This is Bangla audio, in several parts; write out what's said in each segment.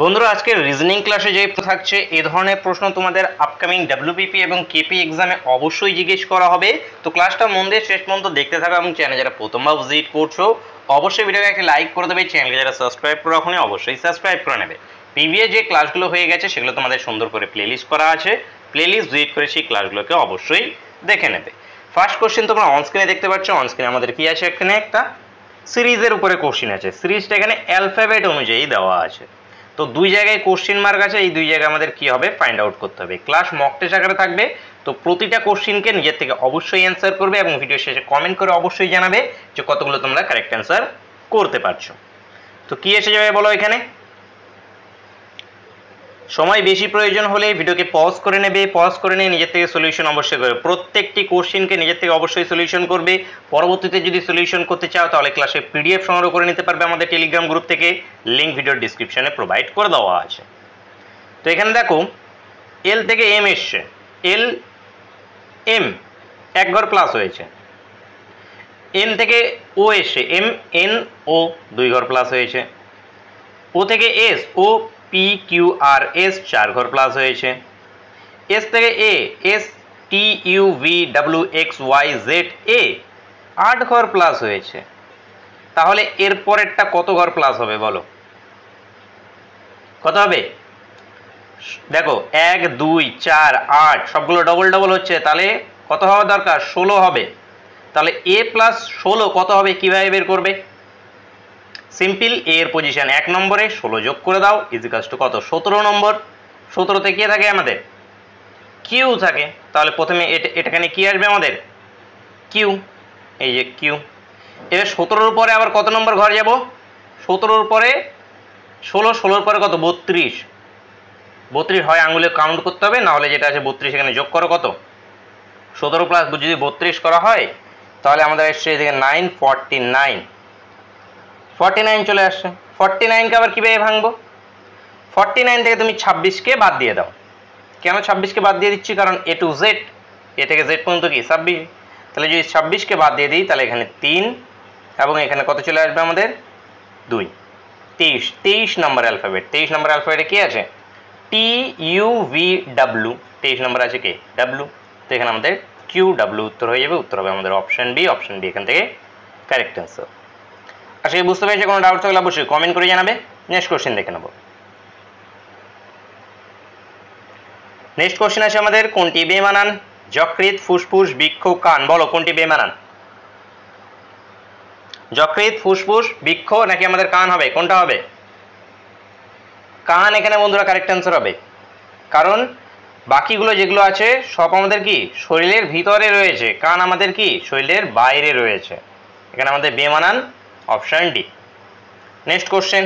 বন্ধুরা আজকের রিজনিং ক্লাসে যে থাকছে এই ধরনের প্রশ্ন তোমাদের আপকামিং ডব্লিউবিপি এবং কেপি এক্সামে অবশ্যই জিজ্ঞেস করা হবে। তো ক্লাসটা মন দিয়ে শেষ পর্যন্ত দেখতে থাকো এবং চ্যানেলে যারা প্রথমবার ভিজিট করছো অবশ্যই ভিডিওকে একটা লাইক করে দেবে, চ্যানেলকে যারা সাবস্ক্রাইব করে রাখোনি অবশ্যই সাবস্ক্রাইব করে নেবে। প্রিভিয়াস যে ক্লাসগুলো হয়ে গেছে সেগুলো তোমাদের সুন্দর করে প্লেলিস্ট করা আছে, প্লেলিস্ট ভিজিট করে সেই ক্লাসগুলোকে অবশ্যই দেখে নেবে। ফার্স্ট কোশ্চেন তোমরা অনস্ক্রিনে দেখতে পাচ্ছ, অনস্ক্রিনে আমাদের কি আছে, এখানে একটা সিরিজের উপরে কোশ্চেন আছে, সিরিজটা এখানে অ্যালফাবেট অনুযায়ী দেওয়া আছে। তো দুই জায়গায় কোশ্চেন মার্ক আছে, এই দুই জায়গায় আমাদের কি হবে ফাইন্ড আউট করতে হবে। ক্লাস মক টেস্ট আকারে থাকবে, তো প্রতিটা কোশ্চেনকে নিজের থেকে অবশ্যই অ্যান্সার করবে এবং ভিডিও শেষে কমেন্ট করে অবশ্যই জানাবে যে কতগুলো তোমরা কারেক্ট অ্যান্সার করতে পারছো। তো কি এসে যাবে বলো, এখানে সময় বেশি প্রয়োজন হলে ভিডিওকে পজ করে নেবে, পজ করে নিয়ে নিজের থেকে সলিউশন অবশ্যই করবে। প্রত্যেকটি কোশ্চেনকে নিজের থেকে অবশ্যই সলিউশন করবে। পরবর্তীতে যদি সলিউশন করতে চাও তাহলে ক্লাসে পিডিএফ সংগ্রহ করে নিতে পারবে আমাদের টেলিগ্রাম গ্রুপ থেকে, লিঙ্ক ভিডিওর ডিসক্রিপশনে প্রোভাইড করে দেওয়া আছে। তো এখানে দেখো এল থেকে এম এসছে, এল এম এক ঘর প্লাস হয়েছে, এন থেকে ও এসছে, এম এন ও দুই ঘর প্লাস হয়েছে, ও থেকে S, O P Q R S চার ঘর প্লাস হয়েছে, এস থেকে A, S T U V W X Y Z A আট ঘর প্লাস হয়েছে। তাহলে এর পরেরটা কত ঘর প্লাস হবে বলো, কত হবে? দেখো 1 2 4 8 সবগুলো ডবল ডবল হচ্ছে, তাহলে কত হওয়া দরকার? 16 হবে। তাহলে এ প্লাস 16 কত হবে, কিভাবে বের করবে? সিম্পল, এ এর পজিশন 1 নম্বরে 16 যোগ করে দাও ইজিক্যালস টু কত, 17 নম্বর। 17তে কি থাকে আমাদের? কিউ থাকে। তাহলে প্রথমে এটাখানে কি আসবে আমাদের? কিউ, এই যে কিউ। এবার 17-র পরে আবার কত নম্বর ঘর যাব? 17-র পরে 16, 16-র পরে কত? 32। 32 হয় আঙুলে কাউন্ট করতে হবে, না হলে যেটা আছে 32 এখানে যোগ করো, কত? 17 প্লাস যদি 32 করা হয় তাহলে আমাদের এসছে এদিকে 9, 49 চলে আসছে। 49কে আবার কিভাবে ভাঙবো? 49 থেকে তুমি 26কে বাদ দিয়ে দাও। কেন 26কে বাদ দিয়ে দিচ্ছি? কারণ এ টু জেড, এ থেকে জেড পর্যন্ত কি 26। তাহলে যদি 26কে বাদ দিয়ে দিই তাহলে এখানে 3 এবং এখানে কত চলে আসবে আমাদের? 2। 23, 23 নম্বর অ্যালফাবেট। 23 নম্বর অ্যালফাবেটে কি আছে? টি ইউ ভি ডাব্লিউ, 23 নম্বর আছে কে? ডাব্লিউ। তো এখানে আমাদের কিউ ডাব্লিউ উত্তর হয়ে যাবে। উত্তর হবে আমাদের অপশন বি, অপশন বি এখান থেকে কারেক্ট অ্যান্সার। আশা করি বুঝতে পেরেছি। কোনো ডাউট থাকলে অবশ্যই কমেন্ট করে জানাবে। নেক্সট কোশ্চেন দেখে নেব। নেক্সট কোশ্চেন আছে আমাদের, কোনটি বেমানান? যকৃৎ, ফুসফুস, বৃক্ষ, কান। বলো কোনটি বেমানান? যকৃৎ, ফুসফুস, বৃক্ষ নাকি আমাদের কান হবে? কোনটা হবে? কান এখানে বন্ধুরা কারেক্ট অ্যান্সার হবে, কারণ বাকিগুলো যেগুলো আছে সব আমাদের কি শরীরের ভিতরে রয়েছে, কান আমাদের কি শরীরের বাইরে রয়েছে। এখানে আমাদের বেমানান অপশন ডি। নেক্সট কোশ্চেন,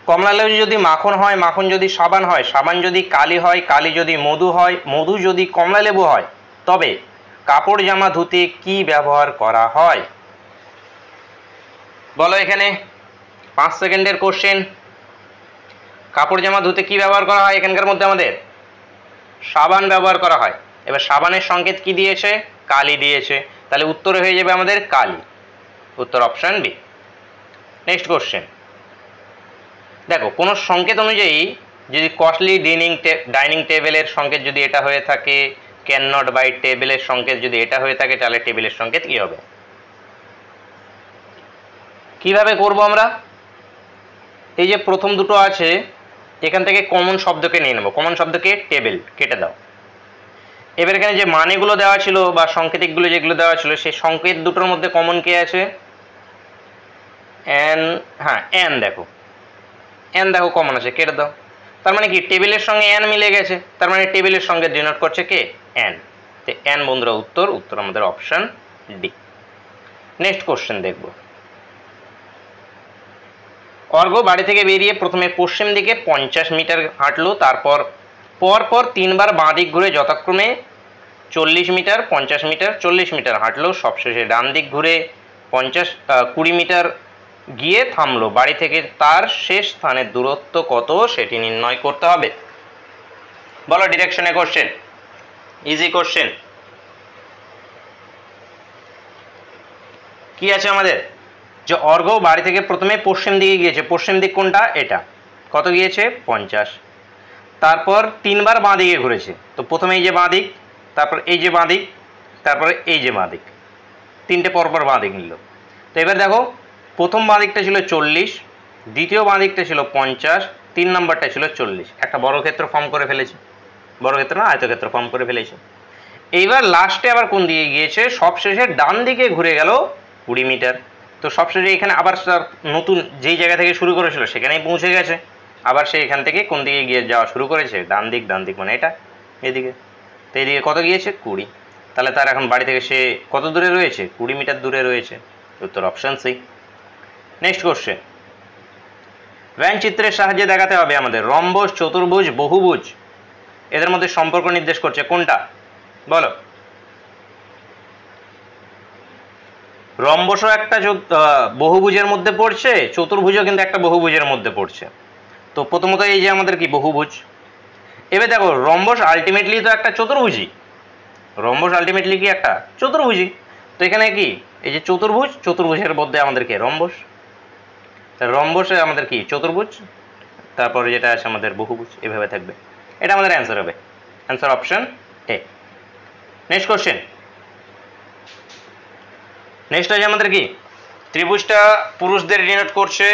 কমলালেবু যদি মাখন হয়, মাখন যদি সাবান হয়, সাবান যদি কালি হয়, কালি যদি মধু হয়, মধু যদি কমলালেবু হয়, তবে কাপড় জামা ধুতে কি ব্যবহার করা হয়? বলো এখানে 5 সেকেন্ডের কোশ্চেন। কাপড় জামা ধুতে কি ব্যবহার করা হয়? এখানকার মধ্যে আমাদের সাবান ব্যবহার করা হয়। এবার সাবানের সংকেত কি দিয়েছে? কালি দিয়েছে, তাহলে উত্তর হয়ে যাবে আমাদের কালি। উত্তর অপশন বি। নেক্সট কোশ্চেন, দেখো কোনো সংকেত অনুযায়ী যদি কস্টলি ডাইনিং টেবিলের সংকেত যদি এটা হয়ে থাকে, ক্যান নট বাই টেবিলের সংকেত যদি এটা হয়ে থাকে, তাহলে টেবিলের সংকেত কি হবে? কিভাবে করব আমরা? এই যে প্রথম দুটো আছে এখান থেকে কমন শব্দকে নিয়ে নেব, কমন শব্দকে টেবিল কেটে দাও। এবার এখানে যে মানেগুলো দেওয়া ছিল বা সংকেতিকগুলো যেগুলো দেওয়া ছিল সেই সংকেত দুটোর মধ্যে কমন কে আছে? এন, হ্যাঁ এন, দেখো এন দেখো কমন আছে, কেটে দাও। তার মানে কি টেবিলের সঙ্গে এন মিলে গেছে, তার মানে টেবিলের সঙ্গে ডিনোট করছে কে? এন। তো এন বন্ধুরা উত্তর, উত্তর আমাদের অপশন ডি। নেক্সট কোশ্চেন দেখব। অর্ঘ বাড়ি থেকে বেরিয়ে প্রথমে পশ্চিম দিকে 50 মিটার হাঁটলো, তারপর পরপর 3বার বাঁ দিক ঘুরে যথাক্রমে 40 মিটার, 50 মিটার, 40 মিটার হাঁটলো, সবশেষে ডান দিক ঘুরে 20 মিটার গিয়ে থামলো। বাড়ি থেকে তার শেষ স্থানের দূরত্ব কত সেটি নির্ণয় করতে হবে। বলো ডিরেকশনে কোশ্চেন, ইজি কোশ্চেন। কি আছে আমাদের? যে অর্ঘ্য বাড়ি থেকে প্রথমে পশ্চিম দিকে গিয়েছে, পশ্চিম দিক কোনটা? এটা। কত গিয়েছে 50। তারপর 3বার বাঁ দিকে ঘুরেছে, তো প্রথমে এই যে বাঁ দিক, তারপর এই যে বাঁ দিক, তারপরে এই যে বাঁ দিক, 3টে পরপর বাঁ দিক নিল। তো এবার দেখো প্রথম বাঁ দিকটা ছিল 40, দ্বিতীয় বাঁ দিকটা ছিল 50, 3 নম্বরটা ছিল 40। একটা বর্গক্ষেত্র ফর্ম করে ফেলেছে, বর্গক্ষেত্র না আয়তক্ষেত্র ফর্ম করে ফেলেছে। এইবার লাস্টে আবার কোন দিকে গিয়েছে, সবশেষে ডান দিকে ঘুরে গেল 20 মিটার। তো সবশেষে এখানে আবার নতুন যেই জায়গা থেকে শুরু করেছিল সেখানেই পৌঁছে গেছে। আবার সে এখান থেকে কোন দিকে গিয়ে যাওয়া শুরু করেছে, ডান দিক, ডান দিক মানে এটা এদিকে। তো এইদিকে কত গিয়েছে 20। তাহলে তার এখন বাড়ি থেকে সে কত দূরে রয়েছে, 20 মিটার দূরে রয়েছে। উত্তর option C. Next question, Venn চিত্রের সাহায্যে দেখাতে হবে আমাদের রম্বস, চতুর্ভুজ, বহুভুজ এদের মধ্যে সম্পর্ক নির্দেশ করছে কোনটা, বলো। রম্বসও একটা বহুভুজের মধ্যে পড়ছে, চতুর্ভুজও কিন্তু একটা বহুভুজের মধ্যে পড়ছে। তো প্রথমত এই যে আমাদের কি বহুভুজ। এবার দেখো রম্বস আলটিমেটলি তো একটা চতুর্ভুজই, রম্বস আলটিমেটলি কি একটা চতুর্ভুজই। তো এখানে কি এই যে চতুর্ভুজ, চতুর্ভুজের মধ্যে আমাদের কি রম্বস, রম্বসে আমাদের কি চতুর্ভুজ, তারপরে যেটা আছে আমাদের বহুভুজ, এভাবে থাকবে। এটা আমাদের অ্যান্সার হবে, answer option A. Next question, next আছে আমাদের কি ত্রিভুজটা পুরুষদের ডিনোট করছে,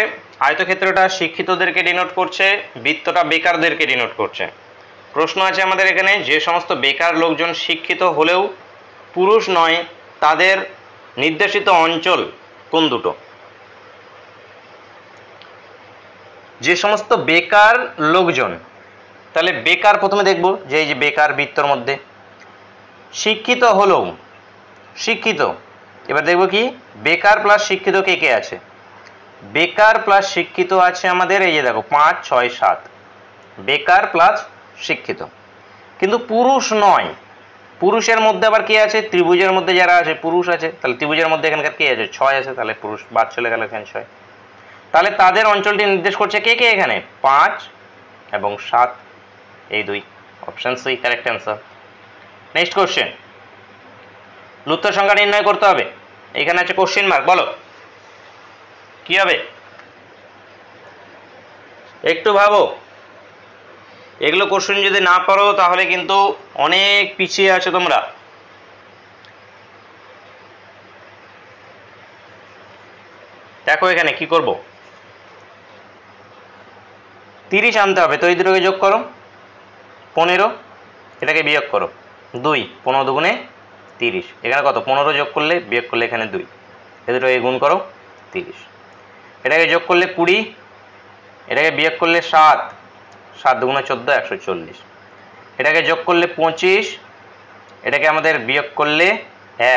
আয়তক্ষেত্রটা শিক্ষিতদেরকে ডিনোট করছে, বৃত্তটা বেকারদেরকে ডিনোট করছে। প্রশ্ন আছে আমাদের এখানে, যে সমস্ত বেকার লোকজন শিক্ষিত হলেও পুরুষ নয় তাদের নির্দেশিত অঞ্চল কোন দুটো। যে সমস্ত বেকার লোকজন, তাহলে বেকার প্রথমে দেখব যে এই যে বেকার বৃত্তর মধ্যে, শিক্ষিত হলেও, শিক্ষিত, এবার দেখব কি বেকার প্লাস শিক্ষিত কে কে আছে, বেকার প্লাস শিক্ষিত আছে আমাদের এই যে দেখো 5, 6, 7, বেকার প্লাস শিক্ষিত। কিন্তু পুরুষ নয়, পুরুষের মধ্যে আবার কে আছে, ত্রিভুজের মধ্যে যারা আছে পুরুষ আছে, তাহলে ত্রিভুজের মধ্যে এখানকার কে আছে 6 আছে, তাহলে পুরুষ বাদ চলে গেল এখানে 6। তাহলে তাদের অঞ্চলটি নির্দেশ করছে কে কে, এখানে 5 এবং 7, এই দুই, option C correct answer. Next question, লুপ্ত সংখ্যা নির্ণয় করতে হবে। এখানে আছে কোশ্চেন মার্ক, বলো কি হবে, একটু ভাবো। এগুলো কোশ্চেন যদি না পারো তাহলে কিন্তু অনেক পিছিয়ে আছো তোমরা। দেখো এখানে কি করব, 30 আনতে হবে, তো এই দুটোকে যোগ করো 15, এটাকে বিয়োগ করো 2, 15 দুগুণে 30, এখানে কত 15 যোগ করলে বিয়োগ করলে এখানে 2, এই দুটোকে গুণ করো 30, এটাকে যোগ করলে 20, এটাকে বিয়োগ করলে 7, 7 দুগুণে 14, 140, এটাকে যোগ করলে 25, এটাকে আমাদের বিয়োগ করলে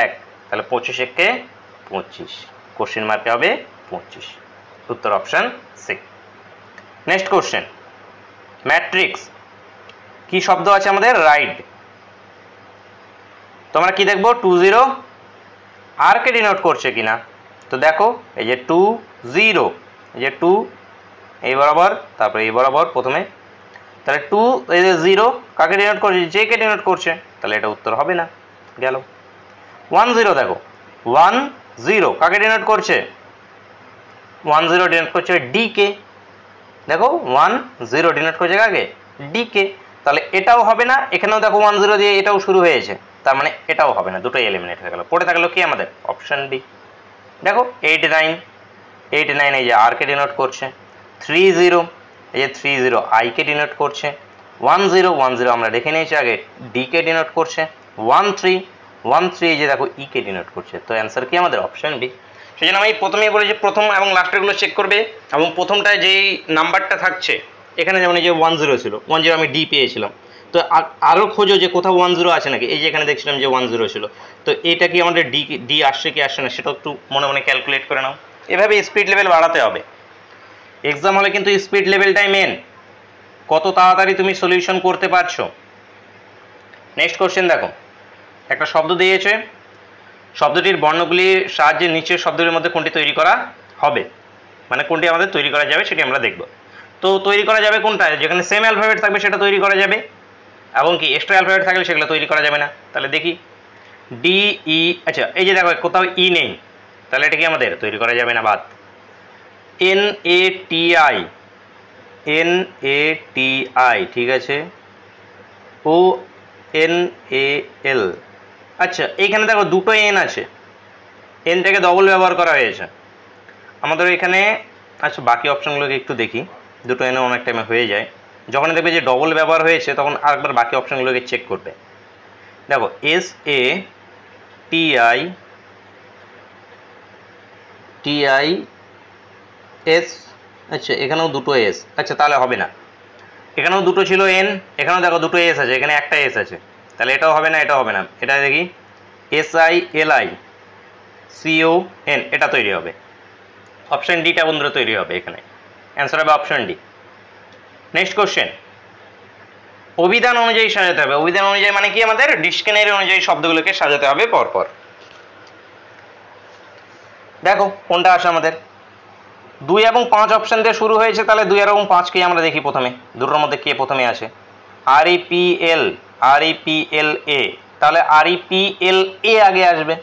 1, তাহলে 25 একে 25, কোশ্চেন মার্কে হবে 25, উত্তর option C. Next question, matrix কি শব্দ আছে আমাদের, রাইট। তোমরা কি দেখবো 20 আর কে ডিনোট করছে কিনা, তো দেখো এই যে 20, এই যে 2 এই বরাবর, তারপরে এই বরাবর প্রথমে, তাহলে 2 এই যে 0 কাকে ডিনোট করছে, জে কে ডিনোট করছে, তাহলে এটা উত্তর হবে না, গেল। 10 দেখো 10 কাকে ডিনোট করছে, 10 ডিনোট করছে ডি কে, দেখো 10 ডিনোট করছে কাকে, ডি কে, তাহলে এটাও হবে না। এখানেও দেখো 10 দিয়ে এটাও শুরু হয়েছে, তার মানে এটাও হবে না, দুটোই এলিমিনেট হয়ে গেল। পড়ে থাকলো কি আমাদের অপশন ডি। দেখো 89 এই যে আর কে ডিনোট করছে, 30 এই যে 30 আই কে ডিনোট করছে, 10 আমরা দেখে নিয়েছি আগে ডি কে ডিনোট করছে, 13 এই যে দেখো ই কে ডিনোট করছে। তো অ্যান্সার কি আমাদের অপশন বি। সেই জন্য আমি প্রথমেই বলেছি প্রথম এবং লাস্টেরগুলো চেক করবে, এবং প্রথমটায় যেই নাম্বারটা থাকছে এখানে যেমন এই যে 10 ছিল, 10 আমি ডি পেয়েছিলাম, তো আরও খোঁজো যে কোথাও 10 আছে নাকি। এই যে এখানে দেখছিলাম যে 10 ছিল, তো এটা কি আমাদের ডি আসছে কি আসছে না সেটাও একটু মনে মনে ক্যালকুলেট করে নাও। এভাবে স্পিড লেভেল বাড়াতে হবে। এক্সাম হলে কিন্তু স্পিড লেভেলটাই মেন, কত তাড়াতাড়ি তুমি সলিউশন করতে পারছো। নেক্সট কোশ্চেন দেখো, একটা শব্দ দিয়েছে, শব্দটির বর্ণগুলির সাহায্যে নিচের শব্দটির মধ্যে কোনটি তৈরি করা হবে, মানে কোনটি আমাদের তৈরি করা যাবে সেটি আমরা দেখব। তো তৈরি করা যাবে কোনটা, যেখানে সেম অ্যালফাবেট থাকবে সেটা তৈরি করা যাবে, এবং কি এক্সট্রা অ্যালফাবেট থাকলে সেগুলো তৈরি করা যাবে না। তাহলে দেখি ডি ই, আচ্ছা এই যে দেখো কোথাও ই নেই, তাহলে এটা কি আমাদের তৈরি করা যাবে না, বাদ। N A T I, NATI, ঠিক আছে, ONAL। আচ্ছা, এইখানে দেখো দুটো এন আছে, এনটাকে ডবল ব্যবহার করা হয়েছে আমাদের এখানে। আচ্ছা, বাকি অপশনগুলোকে একটু দেখি, দুটো এনে অনেক টাইমে হয়ে যায়। যখন দেখবে যে ডবল ব্যবহার হয়েছে তখন আরেকবার বাকি অপশনগুলোকে চেক করবে। দেখো SATIS, আচ্ছা এখানেও দুটো এস, আচ্ছা তাহলে হবে না। এখানেও দুটো ছিল এন, এখানেও দেখো দুটো এস আছে, এখানে একটা এস আছে, তাহলে এটাও হবে না, এটাও হবে না। এটা দেখি SILICON, এটা তৈরি হবে, অপশন ডিটা বন্ধুরা তৈরি হবে এখানে, অ্যান্সার হবে অপশন ডি। নেক্সট কোশ্চেন, অভিধান অনুযায়ী সাজাতে হবে। অভিধান অনুযায়ী মানে কি, আমাদের ডিকশনারি অনুযায়ী শব্দগুলোকে সাজাতে হবে পরপর। দেখো কোনটা আসে আমাদের, 2 এবং 5 অপশন দিয়ে শুরু হয়েছে, তাহলে 2 এবং 5 কে আমরা দেখি প্রথমে, দুটোর মধ্যে কে প্রথমে আসে। REPLA, তাহলে REPLA আগে আসবে,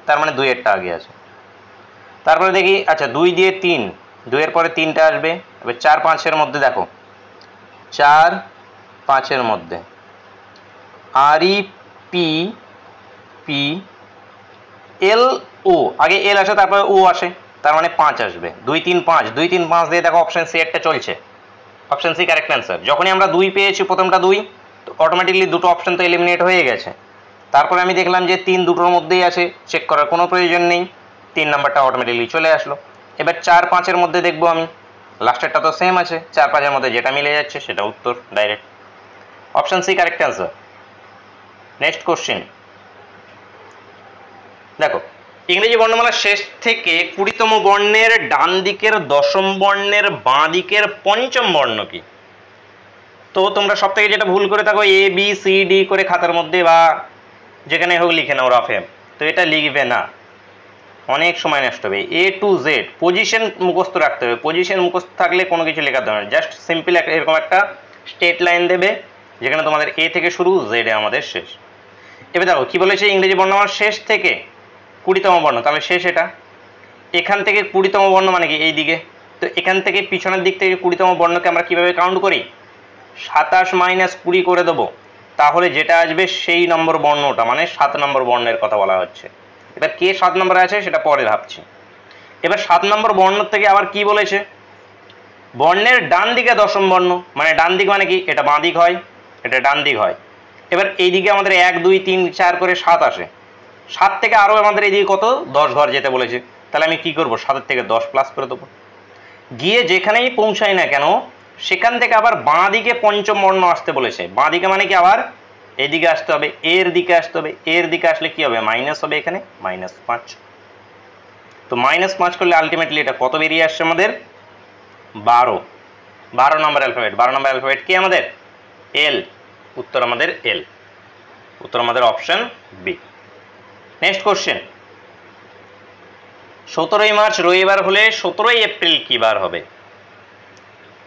তার মানে 2 এরটা আগে আছে। তারপরে দেখি, আচ্ছা 2 দিয়ে 3, 2 এর পরে 3টা আসবে। এবার 4 5 এর মধ্যে দেখো, 4 5 এর মধ্যে REPLO, আগে এল আসে তারপরে ও আসে, তার মানে 5 আসবে। 2 3 5, 2 3 5 দিয়ে দেখো অপশন সি একটা চলছে, অপশন সি কারেক্ট অ্যান্সার। যখনই আমরা 2 পেয়েছি, প্রথমটা 2, তো অটোমেটিকলি দুটো অপশন তো এলিমিনেট হয়ে গেছে। তারপরে আমি দেখলাম যে 3 দুটোর মধ্যেই আছে, চেক করার কোনো প্রয়োজন নেই, 3 নাম্বারটা অটোমেটিকলি চলে আসলো। এবার 4 5 এর মধ্যে দেখবো আমি, লাস্টেরটা তো সেম আছে, 4 5 এর মধ্যে যেটা মিলে যাচ্ছে সেটা উত্তর direct, option C correct answer. Next question, দেখো ইংরেজি বর্ণমালার শেষ থেকে 20তম বর্ণের ডান দিকের 10ম বর্ণের বাঁ দিকের 5ম বর্ণ কি? তো তোমরা সব থেকে যেটা ভুল করে থাকো, ABCD করে খাতার মধ্যে বা যেখানে হোক লিখে নাও রাফে, তো এটা লিখবে না, অনেক সময় নষ্ট হবে। A to Z পজিশন মুখস্থ রাখতে হবে, পজিশন মুখস্থ থাকলে কোনো কিছু লেখার দরকার নেই, জাস্ট সিম্পল এরকম একটা স্ট্রেট লাইন দেবে, যেখানে তোমাদের A থেকে শুরু, Z এ আমাদের শেষ। এবার দেখো কি বলেছে, ইংরেজি বর্ণমালার শেষ থেকে 20তম বর্ণ, তাহলে শেষ এটা। এখান থেকে 20তম বর্ণ মানে কি এই দিকে, তো এখান থেকে পিছনের দিক থেকে 20তম বর্ণকে আমরা কিভাবে কাউন্ট করি, 27 মাইনাস 20 করে দেবো, তাহলে যেটা আসবে সেই নম্বর বর্ণটা, মানে 7 নম্বর বর্ণের কথা বলা হচ্ছে। এবার কে 7 নম্বরে আছে সেটা পরে ভাবছি। এবার 7 নম্বর বর্ণ থেকে আবার কি বলেছে, বর্ণের ডান দিকে 10ম বর্ণ, মানে ডান দিক মানে কি, এটা বাঁ দিক হয়, এটা ডান দিক হয়। এবার এই দিকে আমাদের 1 2 3 4 করে 7 আসে, 7 থেকে আরও আমাদের এইদিকে কত, 10 ঘর যেতে বলেছে, তাহলে আমি কি করব, 7 থেকে 10 প্লাস করে দেবো। গিয়ে যেখানেই পৌঁছাই না কেন, সেখান থেকে আবার বাঁ দিকে 5ম বর্ণ আসতে বলেছে। বাঁ দিকে মানে কি, আবার এদিকে আসতে হবে, এর দিকে আসতে হবে, এর দিকে আসলে কি হবে, মাইনাস হবে, এখানে -5। তো -5 করলে আলটিমেটলি এটা কত বেরিয়ে আসছে আমাদের, 12 নম্বর অ্যালফাবেট। 12 নম্বর অ্যালফাবেট কি আমাদের, এল, উত্তর আমাদের এল, উত্তর আমাদের অপশন বি। নেক্সট কোশ্চেন, 17ই মার্চ রবিবার হলে 17ই এপ্রিল কি বার হবে?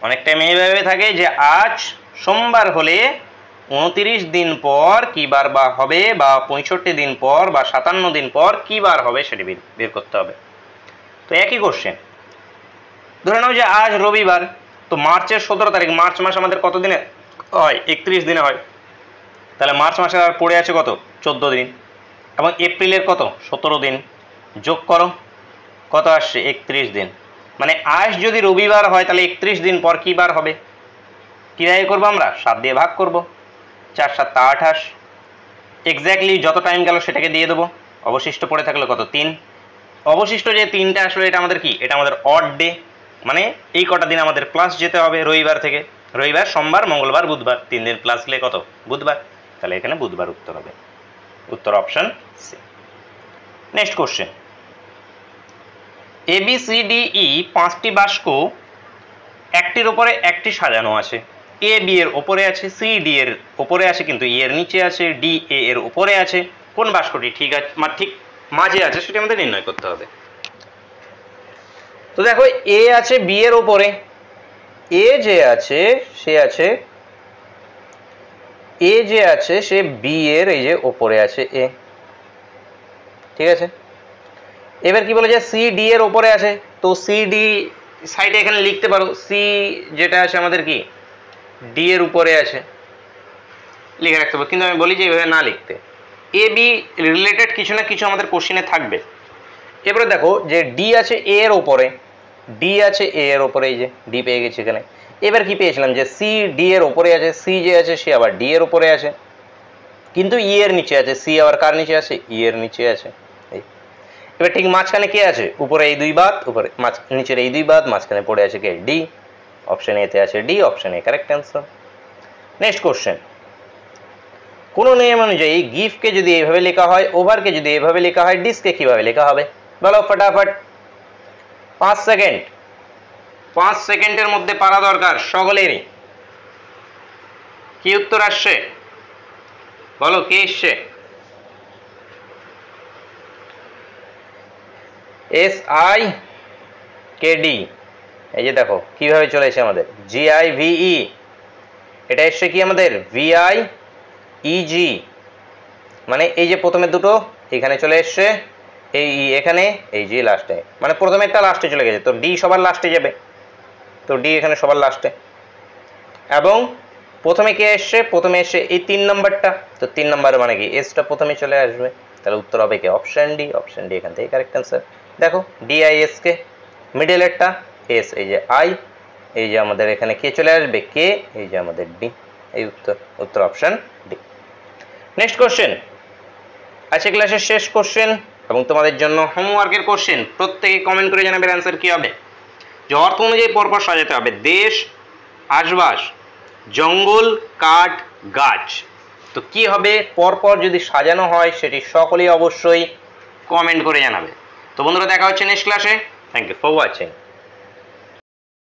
অনেক টাইম এইভাবে থাকে যে আজ সোমবার হলে 29 দিন পর কি বার বা হবে, বা 65 দিন পর বা 57 দিন পর কি বার হবে সেটি বের করতে হবে। তো একই কোশ্চেন, ধরে নাও যে আজ রবিবার, তো মার্চের 17 তারিখ, মার্চ মাস আমাদের কত দিনে হয়, 31 দিনে হয়, তাহলে মার্চ মাসের আর পড়ে আছে কত, 14 দিন, এবং এপ্রিলের কত, 17 দিন, যোগ করো কত আসছে, 31 দিন। মানে আজ যদি রবিবার হয় তাহলে 31 দিন পর কি বার হবে, কীভাবে করবো আমরা, 7 দিয়ে ভাগ করব, 4 7 28, এক্স্যাক্টলি যত টাইম গেল সেটাকে দিয়ে দেবো, অবশিষ্ট পড়ে থাকলো কত, 3। অবশিষ্ট যে 3টা আসলে এটা আমাদের কি, এটা আমাদের অড ডে, মানে এই কটা দিন আমাদের প্লাস যেতে হবে রবিবার থেকে, রবিবার সোমবার মঙ্গলবার বুধবার, 3 দিন প্লাস গেলে কত, বুধবার, তাহলে এখানে বুধবার উত্তর হবে, উত্তর option C. Next question, ABCDE 5টি বাক্স একটির উপরে একটি সাজানো আছে, A B এর উপরে আছে, C D এর উপরে আছে কিন্তু E এর নিচে আছে, D A এর উপরে আছে, কোন বাক্সটি ঠিক আছে, ঠিক মাঝে আছে, সেটা আমাদের নির্ণয় করতে হবে। তো দেখো A আছে B এর উপরে, A যে আছে সে B এর এই যে উপরে আছে A, ঠিক আছে। এবার কি বলেছে, C D এর উপরে আছে, তো C D সাইডে এখানে লিখতে পারো সি যেটা আছে আমাদের কি ডি এর উপরে আছে, লিখে রাখতে পারো, কিন্তু আমি বলি যে এইভাবে না লিখতে। এ বি রিলেটেড কিছু না কিছু আমাদের কোশ্চেনে থাকবে। এবারে দেখো যে ডি আছে এ এর ওপরে, ডি আছে এ এর ওপরে, এই যে ডি পেয়ে গেছি এখানে। এবার কি পেয়েছিলাম যে সি ডি এর ওপরে আছে, সি যে আছে সে আবার ডি এর ওপরে আছে, কিন্তু ই এর নিচে আছে, সি আবার কার নিচে আছে, ই এর নিচে আছে। এবার ঠিক মাঝখানে কে আছে, উপরে এই দুই বাদ, উপরে নিচের এই দুই বাদ, মাঝখানে পড়ে আছে কে, ডি। অপশন এতে আছে D, option A correct answer. Next question, কোন নিয়ম অনুযায়ী গিফকে যদি এইভাবে লেখা হয়, ওভারকে যদি এইভাবে লেখা হয়, ডিসকে কিভাবে লেখা হবে? বলো ফটাফট, 5 সেকেন্ড, 5 সেকেন্ডের মধ্যে পারা দরকার সকলেরই। কি উত্তর আসছে বলো, কে এসছে? এস আই কে ডি, এই যে দেখো কিভাবে চলে এসে আমাদের জি আই ভি ই, এটা এসছে কি আমাদের ভি আই ই জি, মানে এই যে প্রথমে দুটো এখানে চলে এসছে, এই ই এখানে, এই যে লাস্টে, মানে প্রথমে একটা লাস্টে চলে গেছে, তো ডি সবার লাস্টে যাবে, তো ডি এখানে সবার লাস্টে। এবং প্রথমে কে এসছে, প্রথমে এসছে এই 3 নম্বরটা, তো 3 নম্বরে মানে কি এসটা প্রথমে চলে আসবে, তাহলে উত্তর হবে কি অপশন ডি, অপশন ডি এখান থেকে কারেক্ট অ্যান্সার। দেখো ডি আই এস কে, মিডলেরটা এস, এই যে আই, এই যে আমাদের এখানে কে চলে আসবে কে, এই যে আমাদের ডি, এই উত্তর, উত্তর অপশন ডি। নেক্সট কোশ্চেন, আজকে ক্লাসের শেষ কোশ্চেন এবং তোমাদের জন্য হোমওয়ার্কের কোশ্চেন। প্রত্যেকে কমেন্ট করে জানাবে অ্যান্সার কি হবে। যে অর্থ অনুযায়ী পরপর সাজাতে হবে, দেশ, আশবাস, জঙ্গল, কাঠ, গাছ, তো কি হবে পরপর যদি সাজানো হয় সেটি সকলেই অবশ্যই কমেন্ট করে জানাবে। তো বন্ধুরা দেখা হচ্ছে নেক্সট ক্লাসে, থ্যাংক ইউ ফর ওয়াচিং।